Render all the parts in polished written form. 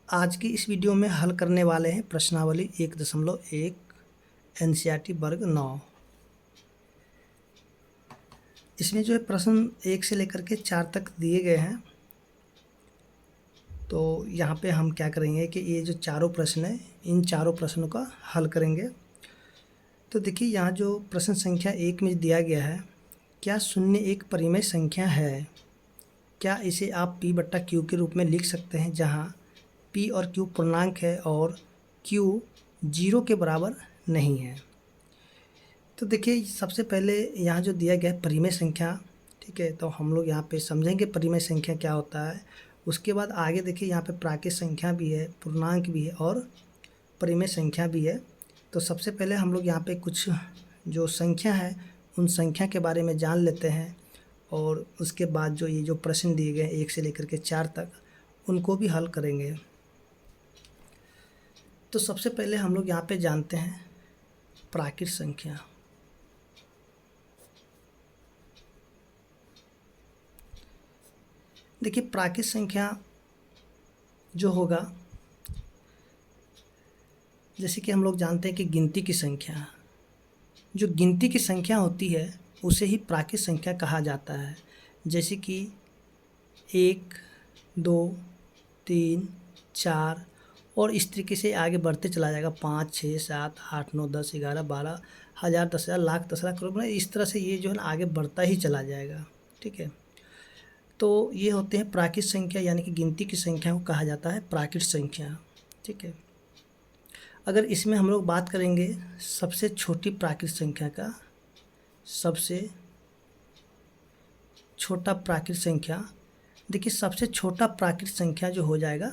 आज की इस वीडियो में हल करने वाले हैं प्रश्नावली 1.1 एनसीईआरटी वर्ग 9। इसमें जो है प्रश्न 1 से लेकर के 4 तक दिए गए हैं। तो यहाँ पे हम क्या करेंगे कि ये जो चारों प्रश्न हैं इन चारों प्रश्नों का हल करेंगे। तो देखिए यहाँ जो प्रश्न संख्या 1 में दिया गया है, क्या शून्य एक परिमेय संख्या है? क्या इसे आप p बट्टा क्यू के रूप में लिख सकते हैं, जहाँ p और q पूर्णांक है और q 0 के बराबर नहीं है। तो देखिए सबसे पहले यहाँ जो दिया गया है परिमेय संख्या, ठीक है, तो हम लोग यहाँ पे समझेंगे परिमेय संख्या क्या होता है। उसके बाद आगे देखिए यहाँ पे प्राकृत संख्या भी है, पूर्णांक भी है और परिमेय संख्या भी है। तो सबसे पहले हम लोग यहाँ पे कुछ जो संख्या है उन संख्या के बारे में जान लेते हैं और उसके बाद जो ये जो प्रश्न दिए गए 1 से लेकर के 4 तक उनको भी हल करेंगे। तो सबसे पहले हम लोग यहाँ पे जानते हैं प्राकृत संख्या। देखिए प्राकृत संख्या जो होगा, जैसे कि हम लोग जानते हैं कि गिनती की संख्या, जो गिनती की संख्या होती है उसे ही प्राकृत संख्या कहा जाता है। जैसे कि 1, 2, 3, 4 और इस तरीके से आगे बढ़ते चला जाएगा 5, 6, 7, 8, 9, 10, 11, 12, हज़ार, 10,000, लाख, 10,00,000, करोड़, मतलब इस तरह से ये जो है ना आगे बढ़ता ही चला जाएगा। ठीक है, तो ये होते हैं प्राकृत संख्या, यानी कि गिनती की संख्या को कहा जाता है प्राकृत संख्या। ठीक है, अगर इसमें हम लोग बात करेंगे सबसे छोटी प्राकृत संख्या का, सबसे छोटा प्राकृत संख्या, देखिए सबसे छोटा प्राकृत संख्या जो हो जाएगा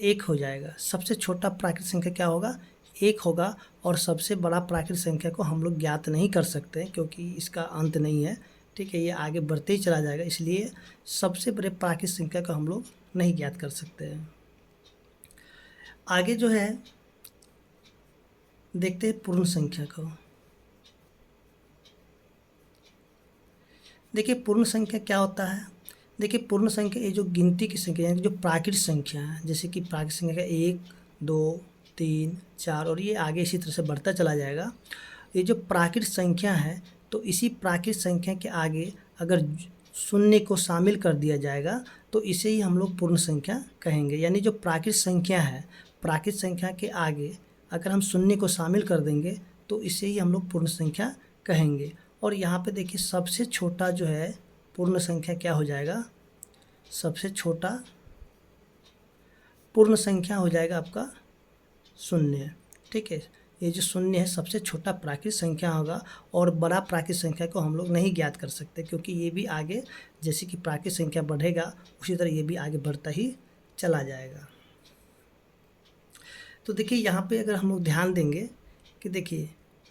1 हो जाएगा। सबसे छोटा प्राकृत संख्या क्या होगा? 1 होगा। और सबसे बड़ा प्राकृत संख्या को हम लोग ज्ञात नहीं कर सकते क्योंकि इसका अंत नहीं है। ठीक है, ये आगे बढ़ते ही चला जाएगा, इसलिए सबसे बड़े प्राकृत संख्या को हम लोग नहीं ज्ञात कर सकते हैं। आगे जो है देखते हैं पूर्ण संख्या को। देखिए पूर्ण संख्या क्या होता है। देखिए पूर्ण संख्या ये जो गिनती की संख्या यानी जो प्राकृत संख्या है, जैसे कि प्राकृत संख्या 1, 2, 3, 4 और ये आगे इसी तरह से बढ़ता चला जाएगा। ये जो प्राकृत संख्या है, तो इसी प्राकृत संख्या के आगे अगर शून्य को शामिल कर दिया जाएगा तो इसे ही हम लोग पूर्ण संख्या कहेंगे। यानी जो प्राकृत संख्या है, प्राकृत संख्या के आगे अगर हम शून्य को शामिल कर देंगे तो इसे ही हम लोग पूर्ण संख्या कहेंगे। और यहाँ पे देखिए सबसे छोटा जो है पूर्ण संख्या क्या हो जाएगा? सबसे छोटा पूर्ण संख्या हो जाएगा आपका 0। ठीक है, ये जो 0 है सबसे छोटा प्राकृत संख्या होगा। और बड़ा प्राकृत संख्या को हम लोग नहीं ज्ञात कर सकते क्योंकि ये भी आगे जैसे कि प्राकृत संख्या बढ़ेगा उसी तरह ये भी आगे बढ़ता ही चला जाएगा। तो देखिए यहाँ पे अगर हम लोग ध्यान देंगे कि देखिए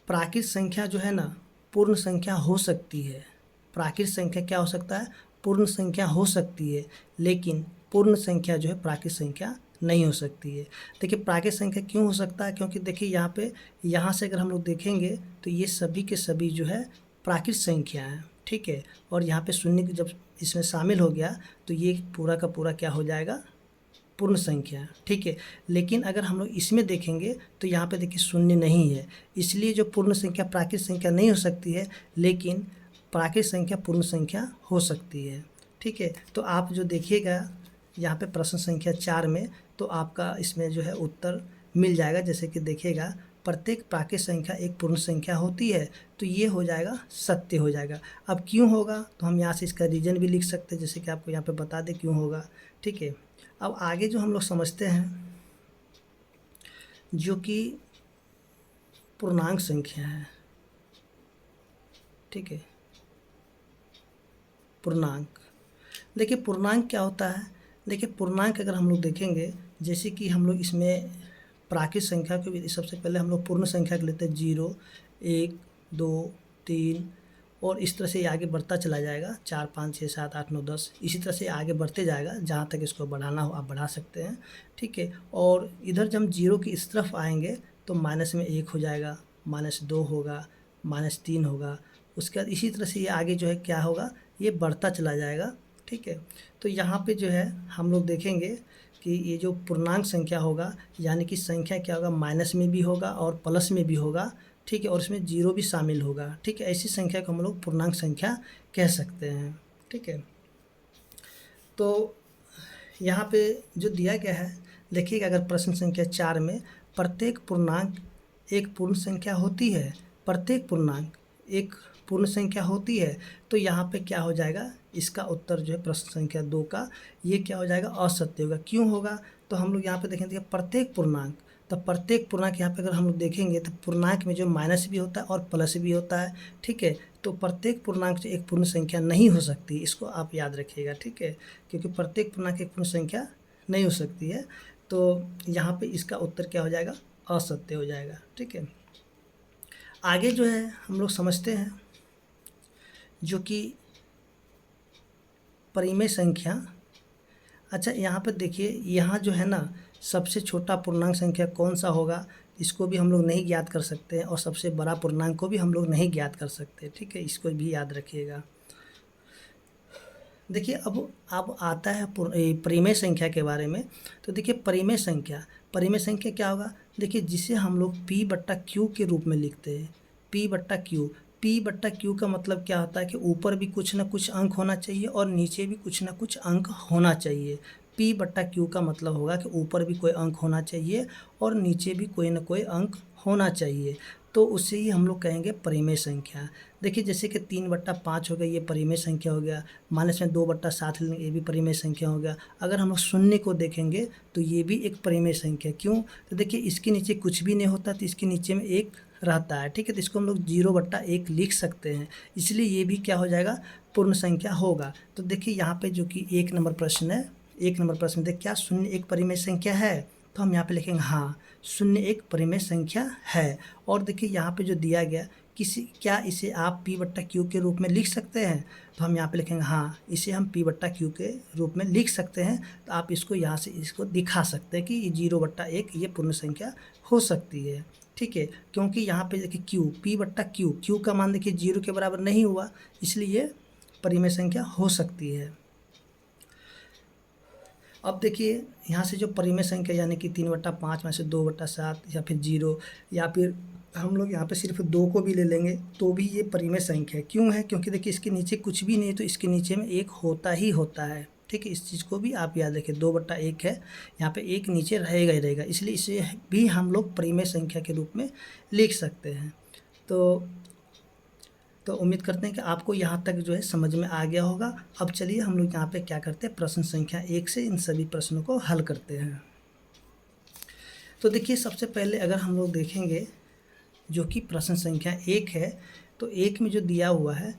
प्राकृत संख्या जो है ना पूर्ण संख्या हो सकती है। प्राकृत संख्या क्या हो सकता है? पूर्ण संख्या हो सकती है, लेकिन पूर्ण संख्या जो है प्राकृत संख्या नहीं हो सकती है। देखिए प्राकृत संख्या क्यों हो सकता है? क्योंकि देखिए यहाँ पे यहाँ से अगर हम लोग देखेंगे तो ये सभी के सभी जो है प्राकृत संख्या है। ठीक है, और यहाँ पे शून्य जब इसमें शामिल हो गया तो ये पूरा का पूरा क्या हो जाएगा? पूर्ण संख्या। ठीक है, लेकिन अगर हम लोग इसमें देखेंगे तो यहाँ पे देखिए शून्य नहीं है, इसलिए जो पूर्ण संख्या प्राकृत संख्या नहीं हो सकती है, लेकिन प्राकृत संख्या पूर्ण संख्या हो सकती है। ठीक है, तो आप जो देखिएगा यहाँ पे प्रश्न संख्या 4 में, तो आपका इसमें जो है उत्तर मिल जाएगा। जैसे कि देखिएगा प्रत्येक प्राकृत संख्या एक पूर्ण संख्या होती है, तो ये हो जाएगा सत्य हो जाएगा। अब क्यों होगा तो हम यहाँ से इसका रीजन भी लिख सकते हैं, जैसे कि आपको यहाँ पे बता दें क्यों होगा। ठीक है, अब आगे जो हम लोग समझते हैं जो कि पूर्णांक संख्या है। ठीक है, पूर्णांक, देखिए पूर्णांक क्या होता है। देखिए पूर्णांक अगर हम लोग देखेंगे, जैसे कि हम लोग इसमें प्राकृत संख्या को भी सबसे पहले हम लोग पूर्ण संख्या के लेते हैं 0, 1, 2, 3 और इस तरह से आगे बढ़ता चला जाएगा 4, 5, 6, 7, 8, 9, 10 इसी तरह से आगे बढ़ते जाएगा। जहाँ तक इसको बढ़ाना हो आप बढ़ा सकते हैं। ठीक है, और इधर जब हम 0 की इस तरफ आएंगे तो माइनस में 1 हो जाएगा, -2 होगा, -3 होगा। उसके बाद इसी तरह से ये आगे जो है क्या होगा? ये बढ़ता चला जाएगा। ठीक है, तो यहाँ पे जो है हम लोग देखेंगे कि ये जो पूर्णांक संख्या होगा, यानी कि संख्या क्या होगा, माइनस में भी होगा और प्लस में भी होगा, ठीक है, और इसमें जीरो भी शामिल होगा, ठीक है। ऐसी संख्या को हम लोग पूर्णांक संख्या कह सकते हैं, ठीक है। तो यहाँ पे जो दिया गया है, देखिएगा, अगर प्रश्न संख्या 4 में प्रत्येक पूर्णांक एक पूर्ण संख्या होती है, प्रत्येक पूर्णांक एक पूर्ण संख्या होती है, तो यहाँ पे क्या हो जाएगा, इसका उत्तर जो है प्रश्न संख्या 2 का, ये क्या हो जाएगा, असत्य होगा। क्यों होगा, तो हम लोग यहाँ पे देखेंगे प्रत्येक पूर्णांक, तो प्रत्येक पूर्णांक यहाँ पे अगर हम लोग देखेंगे तो पूर्णांक में जो माइनस भी होता है और प्लस भी होता है, ठीक है। तो प्रत्येक पूर्णांक जो एक पूर्ण संख्या नहीं हो सकती, इसको आप याद रखिएगा, ठीक है, क्योंकि प्रत्येक पूर्णांक एक पूर्ण संख्या नहीं हो सकती है। तो यहाँ पे इसका उत्तर क्या हो जाएगा, असत्य हो जाएगा, ठीक है। आगे जो है हम लोग समझते हैं जो कि परिमेय संख्या। अच्छा, यहाँ पर देखिए, यहाँ जो है ना, सबसे छोटा पूर्णांक संख्या कौन सा होगा, इसको भी हम लोग नहीं ज्ञात कर सकते हैं, और सबसे बड़ा पूर्णांक को भी हम लोग नहीं ज्ञात कर सकते, ठीक है, इसको भी याद रखिएगा। देखिए, अब आता है परिमेय संख्या के बारे में। तो देखिए, परिमेय संख्या क्या होगा, देखिए, जिसे हम लोग P/Q के रूप में लिखते हैं, P/Q का मतलब क्या होता है कि ऊपर भी कुछ ना कुछ अंक होना चाहिए और नीचे भी कुछ ना कुछ अंक होना चाहिए। P/Q का मतलब होगा कि ऊपर भी कोई अंक होना चाहिए और नीचे भी कोई ना कोई अंक होना चाहिए, तो उसे ही हम लोग कहेंगे परिमेय संख्या। देखिए, जैसे कि 3/5 हो गया, ये परिमेय संख्या हो गया, माइनस में 2/7 लेंगे, ये भी परिमेय संख्या हो गया। अगर हम लोग शून्य को देखेंगे तो ये भी एक परिमेय संख्या। क्यों, तो देखिए, इसके नीचे कुछ भी नहीं होता, तो इसके नीचे में एक रहता है, ठीक है, तो इसको हम लोग 0/1 लिख सकते हैं, इसलिए ये भी क्या हो जाएगा, पूर्ण संख्या होगा। तो देखिए, यहाँ पे जो कि 1 नंबर प्रश्न है, 1 नंबर प्रश्न देख, क्या शून्य एक परिमेय संख्या है, तो हम यहाँ पे लिखेंगे हाँ, शून्य एक परिमेय संख्या है। और देखिए, यहाँ पे जो दिया गया, क्या इसे आप P/Q के रूप में लिख सकते हैं, तो हम यहाँ पे लिखेंगे हाँ, इसे हम P/Q के रूप में लिख सकते हैं। तो आप इसको यहाँ से इसको दिखा सकते हैं कि ये 0/1 ये पूर्ण संख्या हो सकती है, ठीक है, क्योंकि यहाँ पे देखिए P/Q का मान देखिए 0 के बराबर नहीं हुआ, इसलिए परिमेय संख्या हो सकती है। अब देखिए, यहाँ से जो परिमेय संख्या यानी कि 3/5 में से 2/7 या फिर 0, या फिर हम लोग यहाँ पे सिर्फ 2 को भी ले लेंगे तो भी ये परिमेय संख्या है। क्यों है, क्योंकि देखिए, इसके नीचे कुछ भी नहीं है, तो इसके नीचे में एक होता ही होता है, ठीक है, इस चीज़ को भी आप याद रखें। 2/1 है, यहाँ पे एक नीचे रहेगा ही रहेगा, इसलिए इसे भी हम लोग परिमेय संख्या के रूप में लिख सकते हैं। तो उम्मीद करते हैं कि आपको यहाँ तक जो है समझ में आ गया होगा। अब चलिए हम लोग यहाँ पे क्या करते हैं, प्रश्न संख्या 1 से इन सभी प्रश्नों को हल करते हैं। तो देखिए, सबसे पहले अगर हम लोग देखेंगे जो कि प्रश्न संख्या 1 है, तो 1 में जो दिया हुआ है,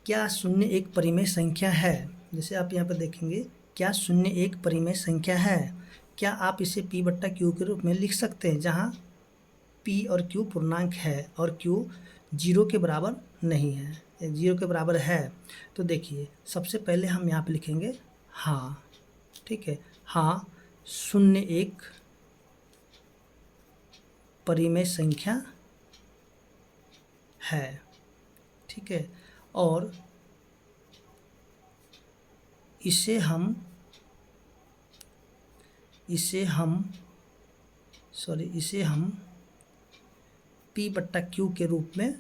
क्या शून्य एक परिमेय संख्या है। जैसे आप यहाँ पर देखेंगे, क्या शून्य एक परिमेय संख्या है, क्या आप इसे P/Q के रूप में लिख सकते हैं, जहाँ P और Q पूर्णांक है और Q 0 के बराबर नहीं है, 0 के बराबर है। तो देखिए, सबसे पहले हम यहाँ पे लिखेंगे हाँ, ठीक है, हाँ, शून्य एक परिमेय संख्या है, ठीक है, और इसे हम P/Q के रूप में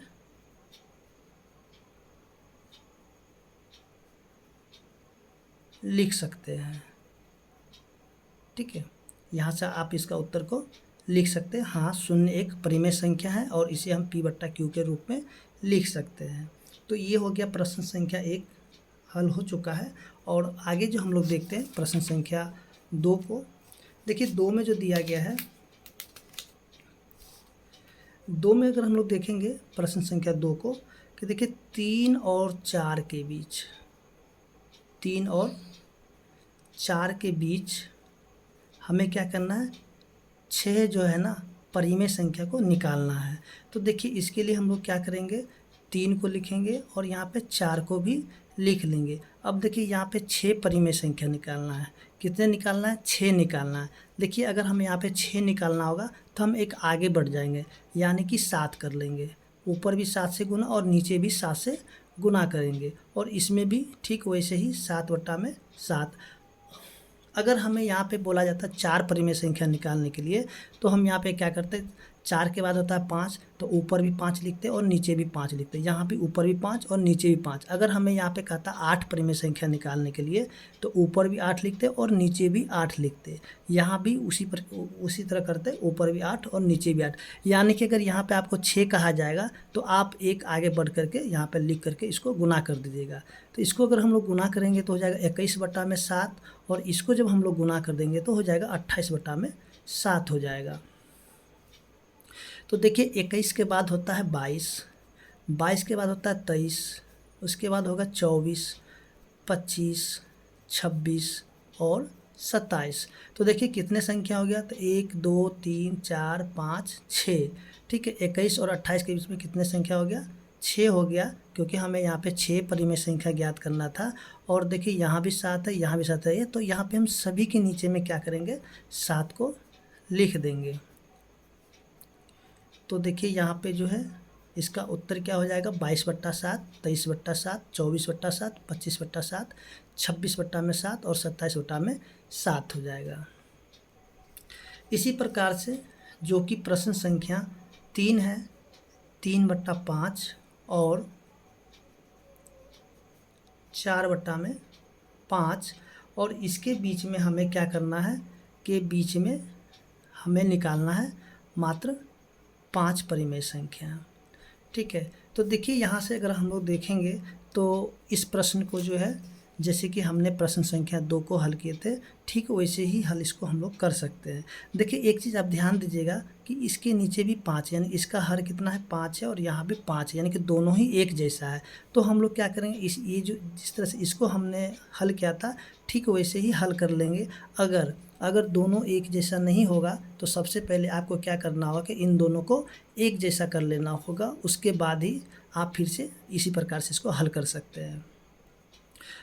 लिख सकते हैं, ठीक है। यहाँ से आप इसका उत्तर को लिख सकते हैं, हाँ, शून्य एक परिमेय संख्या है और इसे हम P/Q के रूप में लिख सकते हैं। तो ये हो गया प्रश्न संख्या 1 हल हो चुका है। और आगे जो हम लोग देखते हैं प्रश्न संख्या 2 को। देखिए, 2 में जो दिया गया है, 2 में अगर हम लोग देखेंगे प्रश्न संख्या 2 को, कि देखिए 3 और 4 के बीच, 3 और 4 के बीच हमें क्या करना है, 6 जो है ना परिमेय संख्या को निकालना है। तो देखिए, इसके लिए हम लोग क्या करेंगे, 3 को लिखेंगे और यहाँ पे 4 को भी लिख लेंगे। अब देखिए, यहाँ पे 6 परिमेय संख्या निकालना है। कितने निकालना है, 6 निकालना है। देखिए, अगर हमें यहाँ पे 6 निकालना होगा तो हम एक आगे बढ़ जाएंगे, यानी कि 7 कर लेंगे, ऊपर भी 7 से गुना और नीचे भी 7 से गुना करेंगे, और इसमें भी ठीक वैसे ही 7/7। अगर हमें यहाँ पे बोला जाता है 4 परिमेय संख्या निकालने के लिए, तो हम यहाँ पे क्या करते, 4 के बाद होता है 5, तो ऊपर भी 5 लिखते और नीचे भी 5 लिखते, यहाँ भी ऊपर भी 5 और नीचे भी 5। अगर हमें यहाँ पे कहता 8 परिमेय संख्या निकालने के लिए, तो ऊपर भी 8 लिखते और नीचे भी 8 लिखते, यहाँ भी उसी तरह करते, ऊपर भी 8 और नीचे भी 8। यानी कि अगर यहाँ पे आपको 6 कहा जाएगा, तो आप एक आगे बढ़ करके यहाँ पे लिख करके इसको गुना कर दीजिएगा। तो इसको अगर हम लोग गुना करेंगे तो हो जाएगा 21/7, और इसको जब हम लोग गुना कर देंगे तो हो जाएगा 28/7 हो जाएगा। तो देखिए 21 के बाद होता है 22, 22 के बाद होता है 23, उसके बाद होगा 24, 25, 26 और 27। तो देखिए कितने संख्या हो गया, तो 1 2 3 4 5 6। ठीक है, 21 और 28 के बीच में कितने संख्या हो गया, 6 हो गया, क्योंकि हमें यहाँ पे 6 परिमेय संख्या ज्ञात करना था। और देखिए यहाँ भी 7 है, यहाँ भी 7 है, तो यहाँ पे हम सभी के नीचे में क्या करेंगे, 7 को लिख देंगे। तो देखिए यहाँ पे जो है इसका उत्तर क्या हो जाएगा, 22/7, 23/7, 24/7, 25/7, 26/7 और 27/7 हो जाएगा। इसी प्रकार से जो कि प्रश्न संख्या 3 है, 3/5 और 4/5, और इसके बीच में हमें क्या करना है कि बीच में हमें निकालना है मात्र 5 परिमेय संख्या। ठीक है, तो देखिए यहाँ से अगर हम लोग देखेंगे तो इस प्रश्न को जो है, जैसे कि हमने प्रश्न संख्या 2 को हल किए थे, ठीक वैसे ही हल इसको हम लोग कर सकते हैं। देखिए एक चीज़ आप ध्यान दीजिएगा कि इसके नीचे भी 5, यानी इसका हर कितना है, 5 है, और यहाँ भी 5 है, यानी कि दोनों ही एक जैसा है। तो हम लोग क्या करेंगे, ये जो जिस तरह से इसको हमने हल किया था, ठीक वैसे ही हल कर लेंगे। अगर दोनों एक जैसा नहीं होगा, तो सबसे पहले आपको क्या करना होगा कि इन दोनों को एक जैसा कर लेना होगा, उसके बाद ही आप फिर से इसी प्रकार से इसको हल कर सकते हैं।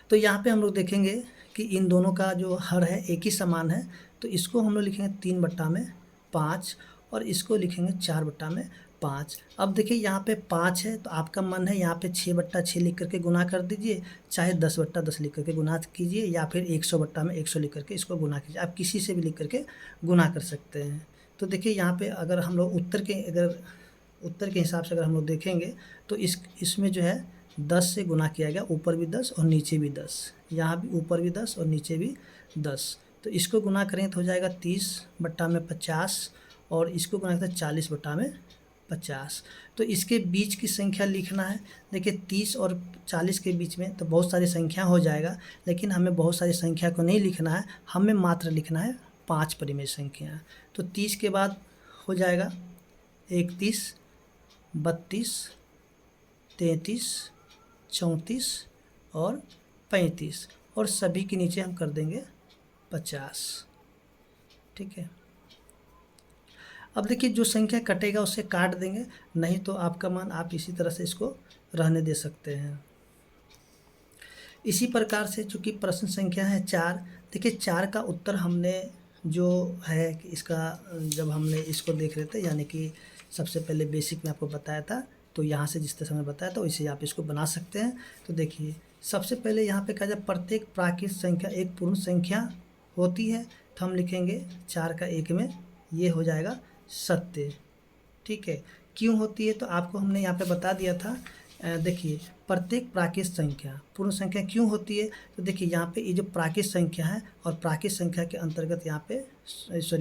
तो यहाँ पे हम लोग देखेंगे कि इन दोनों का जो हर है एक ही समान है, तो इसको हम लोग लिखेंगे 3/5 और इसको लिखेंगे 4/5। अब देखिए यहाँ पे 5 है, तो आपका मन है यहाँ पे 6/6 लिख करके गुना कर दीजिए, चाहे 10/10 लिख करके गुना कीजिए, या फिर 100/100 लिख करके इसको गुना कीजिए, आप किसी से भी लिख करके गुना कर सकते हैं। तो देखिए यहाँ पे अगर हम लोग उत्तर के हिसाब से अगर हम लोग देखेंगे, तो इसमें जो है 10 से गुना किया गया, ऊपर भी 10 और नीचे भी 10, यहाँ भी ऊपर भी 10 और नीचे भी 10। तो इसको गुना करें तो हो जाएगा 30/50, और इसको गुना करते हैं 40/50। तो इसके बीच की संख्या लिखना है। देखिए 30 और 40 के बीच में तो बहुत सारी संख्या हो जाएगा, लेकिन हमें बहुत सारी संख्या को नहीं लिखना है, हमें मात्र लिखना है 5 परिमेय संख्या। तो 30 के बाद हो जाएगा 31, 32, 33, 34 और 35, और सभी के नीचे हम कर देंगे 50। ठीक है, अब देखिए जो संख्या कटेगा उसे काट देंगे, नहीं तो आपका मान आप इसी तरह से इसको रहने दे सकते हैं। इसी प्रकार से चूँकि प्रश्न संख्या है 4, देखिए 4 का उत्तर हमने जो है कि इसका जब हमने इसको देख रहे थे, यानी कि सबसे पहले बेसिक में आपको बताया था, तो यहाँ से जिस तरह से मैंने बताया था वैसे आप इसको बना सकते हैं। तो देखिए सबसे पहले यहाँ पे कहा जाए प्रत्येक प्राकृत संख्या एक पूर्ण संख्या होती है, तो हम लिखेंगे 4 का 1 में, ये हो जाएगा सत्य। ठीक है, क्यों होती है तो आपको हमने यहाँ पे बता दिया था। देखिए प्रत्येक प्राकृत संख्या पूर्ण संख्या क्यों होती है, तो देखिए यहाँ पे ये जो प्राकृत संख्या है, और प्राकृत संख्या के अंतर्गत यहाँ पे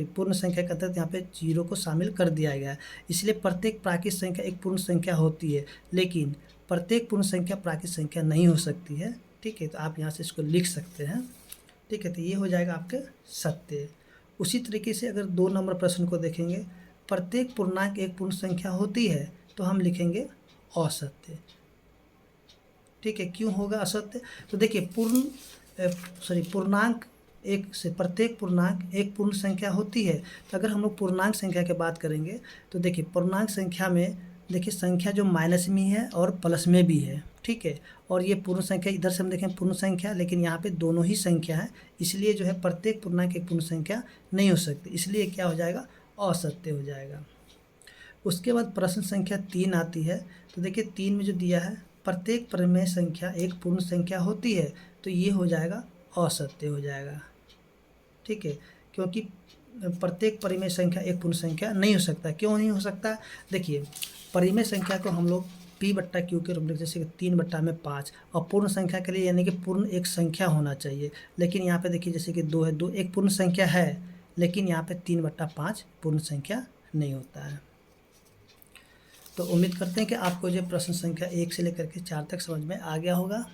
पूर्ण संख्या के अंतर्गत यहाँ पे 0 को शामिल कर दिया गया है, इसलिए प्रत्येक प्राकृत संख्या एक पूर्ण संख्या होती है, लेकिन प्रत्येक पूर्ण संख्या प्राकृत संख्या नहीं हो सकती है। ठीक है, तो आप यहाँ से इसको लिख सकते हैं। ठीक है, तो ये हो जाएगा आपके सत्य। उसी तरीके से अगर 2 नंबर प्रश्न को देखेंगे, प्रत्येक पूर्णांक एक पूर्ण संख्या होती है, तो हम लिखेंगे असत्य। ठीक है, क्यों होगा असत्य, तो देखिए पूर्णांक एक से प्रत्येक पूर्णांक एक पूर्ण संख्या होती है। तो अगर हम लोग पूर्णांक संख्या की बात करेंगे, तो देखिए पूर्णांक संख्या में देखिए संख्या जो माइनस में है और प्लस में भी है। ठीक है, और ये पूर्ण संख्या इधर से हम देखें पूर्ण संख्या, लेकिन यहाँ पे दोनों ही संख्या है, इसलिए जो है प्रत्येक पूर्णांक एक पूर्ण संख्या नहीं हो सकती, इसलिए क्या हो जाएगा, असत्य हो जाएगा। उसके बाद प्रश्न संख्या 3 आती है, तो देखिए 3 में जो दिया है प्रत्येक परिमेय संख्या एक पूर्ण संख्या होती है, तो ये हो जाएगा असत्य हो जाएगा। ठीक है, क्योंकि प्रत्येक परिमेय संख्या एक पूर्ण संख्या नहीं हो सकता। क्यों नहीं हो सकता? देखिए, परिमेय संख्या को हम लोग P/Q के रूप में, जैसे कि 3/5, और पूर्ण संख्या के लिए यानी कि पूर्ण एक संख्या होना चाहिए। लेकिन यहाँ पे देखिए जैसे कि 2 है, 2 एक पूर्ण संख्या है, लेकिन यहाँ पे 3/5 पूर्ण संख्या नहीं होता है। तो उम्मीद करते हैं कि आपको जो प्रश्न संख्या 1 से लेकर के 4 तक समझ में आ गया होगा।